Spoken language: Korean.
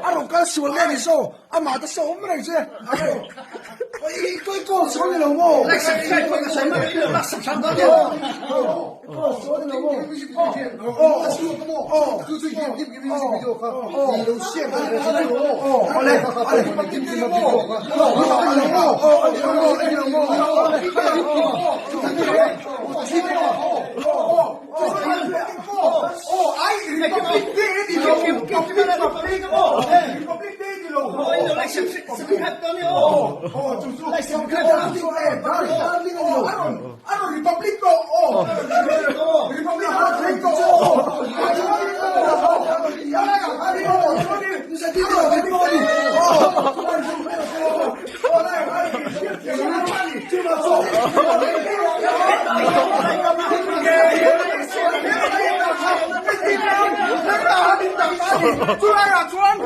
아로 가스 원래 있어. 아 맞았어. 엄마 이제. 이거 손이 너무. 주라야 주한